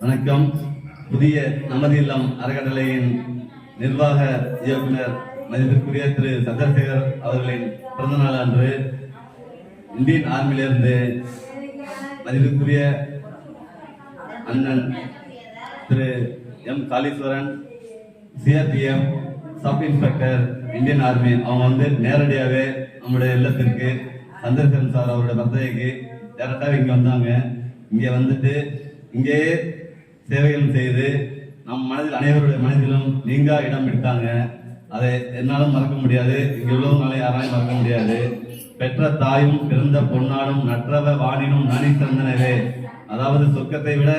வணக்கம். புதிய நமது இல்லம் அறக்கட்டளையின் நிர்வாக இயக்குனர் மதிப்பிற்குரிய திரு சந்திரசேகர் அவர்களின் பிறந்தநாள் அன்று இந்தியன் ஆர்மியிலிருந்து மதிப்பிற்குரிய அண்ணன் Thiru M Kaliswaran, CRPF sub inspector, Indian army, அவங்க நேரடியாகவே நம்முடைய இல்லத்திற்கு சந்திரசேகரன் சார் அவருடைய பர்த்டேக்கு டேரக்டாக இங்கே வந்தாங்க. இங்கே இங்கேயே சேவைகள் செய்து நம் மனதில், அனைவருடைய மனதிலும் நீங்கா இடம் எடுத்தாங்க. அதை என்னாலும் மறக்க முடியாது. இங்கே உள்ளவங்களை யாராலும் மறக்க முடியாது. பெற்ற தாயும் பிறந்த பொன்னாடும் நற்றவ வாணினும் நனி சிறந்தனவே. அதாவது சொர்க்கத்தை விட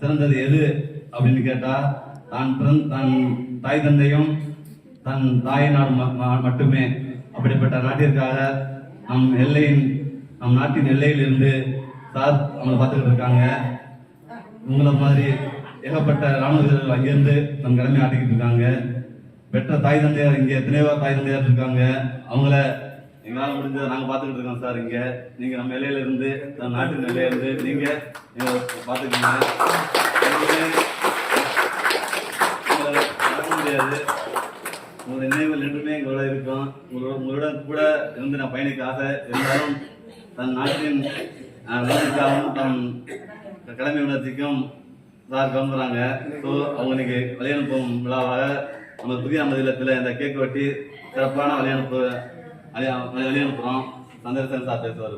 சிறந்தது எது அப்படின்னு கேட்டா தான் தாய் தந்தையும் தன் தாய் நாடு மட்டுமே. அப்படிப்பட்ட நாட்டிற்காக நம் நாட்டின் எல்லையில் இருந்து சார் அவங்களை பார்த்துக்கிட்டு இருக்காங்க. உங்களை மாதிரி ஏகப்பட்ட ராணுவ வீரர்கள் அங்கிருந்து தன் கடமை ஆட்டிக்கிட்டு இருக்காங்க. பெற்ற தாய் தந்தையார் இங்கே எத்தனையோ தாய் தந்தையார் இருக்காங்க. அவங்கள எங்களால் முடிஞ்சதை நாங்கள் பார்த்துக்கிட்டு இருக்கோம் சார். இங்கே நீங்கள் நம்ம எல்லையில இருந்து, தன் நாட்டின் எல்லையில இருந்து நீங்கள் பார்த்துக்கீங்க. மறக்க முடியாது. உங்களுடைய நினைவுகள் என்றுமே எங்களோட இருக்கும். உங்களுடன் கூட இருந்து நான் பயணிக்க ஆசை இருந்தாலும் தன் நாட்டின் நலனுக்காகவும் தன் கடமை உணர்ச்சிக்கும் சார் கலந்துறாங்க. ஸோ அவங்க இன்னைக்கு வழியனுப்பும் விழாவாக நம்ம புதிய நமது இல்லத்தில் இந்த கேக் வெட்டி சிறப்பான வழியனுப்புறோம். சந்திரசேகரன் சார் பேசுவார்.